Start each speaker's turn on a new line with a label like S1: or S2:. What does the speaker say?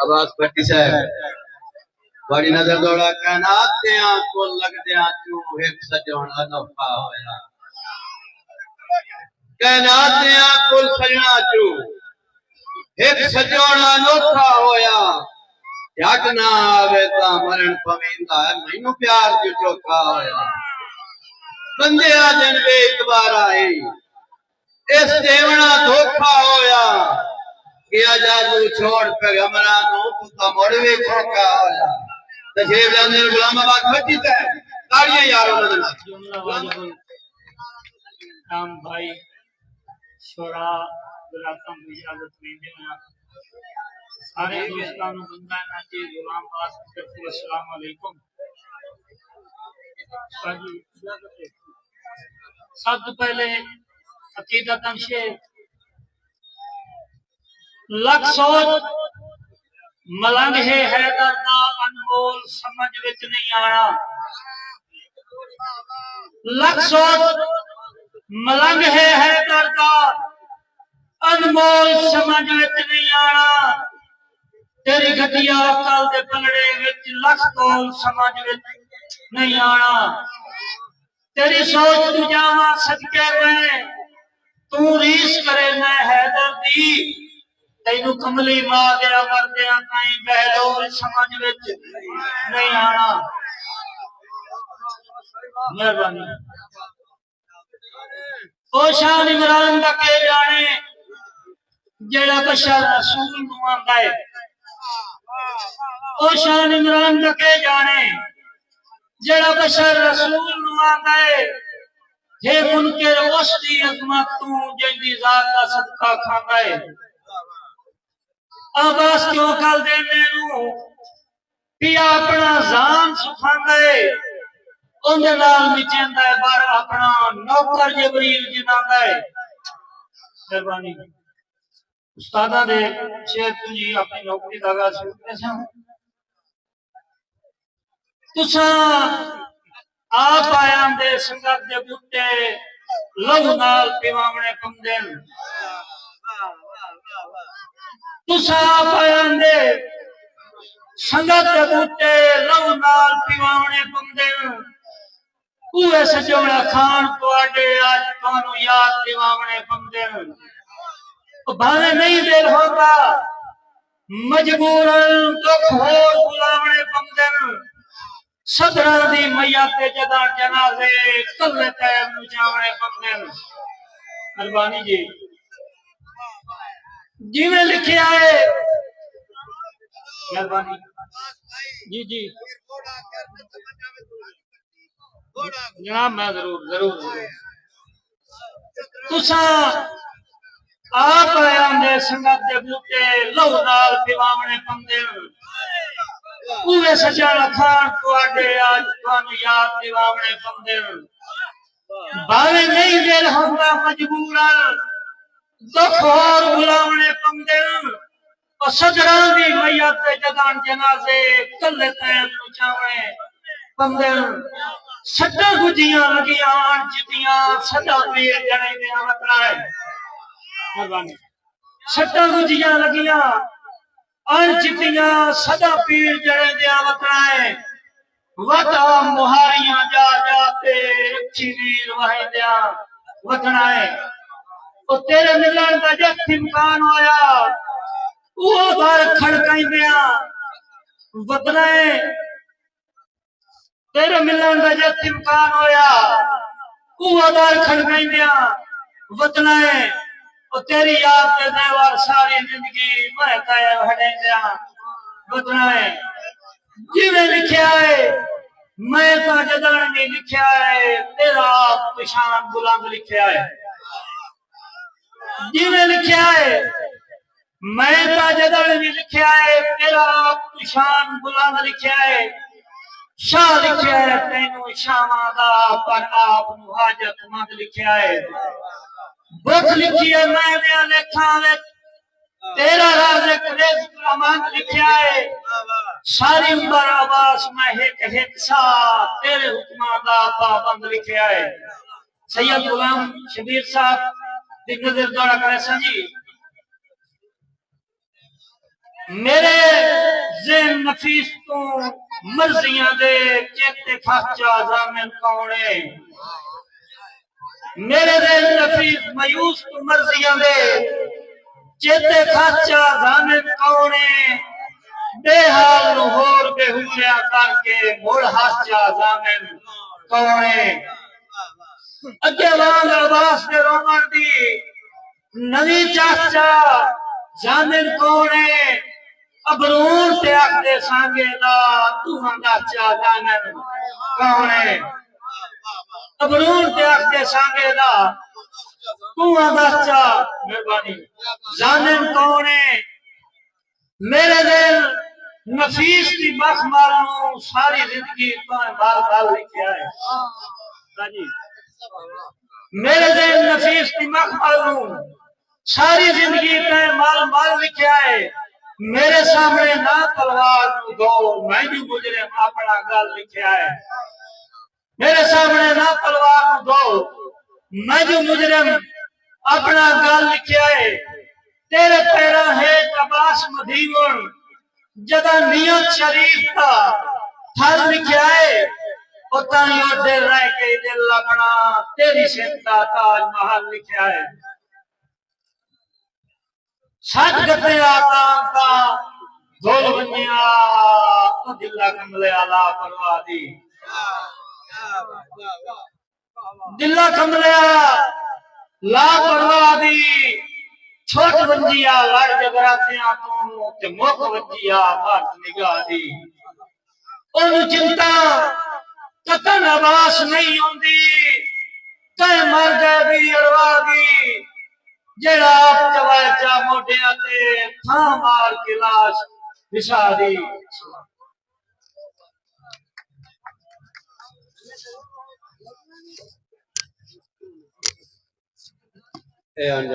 S1: عباس بھٹی صاحب بڑی نظر دوڑا کائنات دیاں کو لگ دیاں کیوں ایک سجون انوکھا ہویا کائنات دیاں کل سجنا کیوں ایک سجون انوکھا ہویا جگ نہ آوے تا مرن پویندا ہے مینوں پیار جو چوکھا ہویا بندے آجن بے اعتبار آئی اس دیونا دھوکھا ہویا کیا جادو چھوڑ پیغمبرانوں پتا موڑوے کھوکا ہویا تشریف لاندے غلام آباد بھٹی تے تاڑیاں یارو نظر
S2: جملہ واجب کام بھائی چھوڑا براکم اجازت نہیں دینا سارے دوستان بندہ ناچی غلام آباد بھٹی السلام علیکم سب سے پہلے عقیدت شیخ لکھ سوچ ملنگ ہے حیدر دا انمول سمجھ وچ نہیں آنا لکھ سوچ ملنگ ہے حیدر دا انمول سمجھ وچ نہیں آنا تیری گھٹیا کل دے پلڑے وچ لکھ تول سمجھ وچ نہیں آنا تیری سوچ تو جاواں صدقے میں تو ریس کرے میں حیدر دی تینوں کملی ماں دیا مردیاں کہیں بہلول سمجھ وچ نہیں آنا مہربانی او شان عمران دا کہ جانے جڑا بشر رسول نو آندا ہے او شان عمران دا کہ جانے جڑا بشر رسول نو آندا ہے ہے منکر اس دی عظمت تو جندی ذات دا صدقہ کھاندا ہے عباس کیوں کل دے نو پیا اپنا زان سکھاندا ہے اون دے نال مچیندا ہے بار اپنا نوکر جبریل جناندا ہے مہربانی استاداں دے شیخ جی اپنی نوکری دا آغاز کرتے سن تساں آپ آیاں دے سنگت دے بوٹے لو نال پیواونے پمدن تساں آپ آیاں دے سنگت دے بوٹے لو نال پیواونے پمدن اوے سجوڑا خان تواڈے آج تانوں یاد دیواونے پمدن بھاوے نہیں دل ہوتا مجبوراً دکھ ہور بلاونے پمدن صدرہ دی میت جدا جنازے کلے تیب نو جاونے پمدن مہربانی جی جی میں لکھیا ہے مہربانی جی جی جناب میں ضرور تساں آپ آیاں دے سنگت دے بوٹے لو نال پیواونے پمدن اوے سجانا خان تواڈے آج تانوں یاد دیواونے پمدن بھاوے نہیں دل ہوندا مجبوراً دکھ ہور بلاونے پمدن او سجراں دی میت جدان جنازے کلے تیب نو چاونے پمدن سٹا گجیاں لگیاں جتیاں سدا پیر جنے دیاں وطرائے مہربانی سٹا گجیاں لگیاں جتیاں سدا پیر جنے دیاں وطرائے وطا مہاریاں جا جاتے اچھی ویر وہیں دیاں وطرائے او تیرے ملان دا جت امکان ہویا وہ بار کھڑکائیں دیاں وطرائے تیرے ملان دا جت امکان ہویا وہ بار کھڑکائیں دیاں وطرائے او تیری یاد دے دیوار ساری زندگی میں کہے ہٹیں دیاں وطرائے جی میں لکھیا ہے میں تا جدان نہیں لکھیا ہے تیرا پشان بلند لکھیا ہے جی میں لکھیا ہے میں تا جدان نہیں لکھیا ہے تیرا پشان بلند لکھیا ہے شاہ لکھیا ہے تینوں شاہاں دا پر آپ نو حاجت مند لکھیا ہے بخ لکھی ہے میں دیا لکھاں تیرا رازق رزق امان لکھیا ہے ساری عمر عباس میں ایک سا تیرے حکمہ دا پابند لکھیا ہے سید غلام شبیر صاحب دیکھ نظر دوڑا کرے سن جی میرے ذہن نفیس تو مرضیاں دے چیتے خاچا زامن کونے میرے ذہن نفیس مایوس تو مرضیاں دے چیتے خاچا زامن کونے بے حال نو ہور بے ہولیا کر کے مڑ ہاسچا زامن کونے اگے وانگ عباس دے رومن دی نوی چاچا زامن کونے ابرون تے آخ دے سانگے دا توہاں دا چا زامن کونے ابرون تے آخ دے سانگے دا توہاں دا چا مہربانی زامن کونے میرے دل نفیس دی بخ مارنوں ساری زندگی تو بال بال لکھیا ہے راجی میرے دل نفیس دی بخ مارنوں ساری زندگی تو مال مال لکھیا ہے میرے سامنے نہ تلوار نو دو میں جو مجرم اپنا گل لکھیا ہے میرے سامنے نہ تلوار نو دو میں جو مجرم اپنا گل لکھیا ہے تیرے پیرا ہے عباس مدیون جدا نیت شریف کا تھر لکھیا ہے اتنا ہی دل رہ کے دل اپنا تیری سنتا تاج محل لکھیا ہے سچ گتے آتا کا دول بنیا دلہ کملے آلہ پروا دی دلہ کملے لا پروا دی چھوٹ بنجیا لڑ جگراتیاں تو موک بنجیا مارت نگاہ دی ان چنتا قطن عباس نہیں ہوندی کہیں مر گئے بھی اڑوا دی جڑا آپ چوائے چا موٹے آتے تھاں مار کے لاش بچھا دی
S1: اے انجام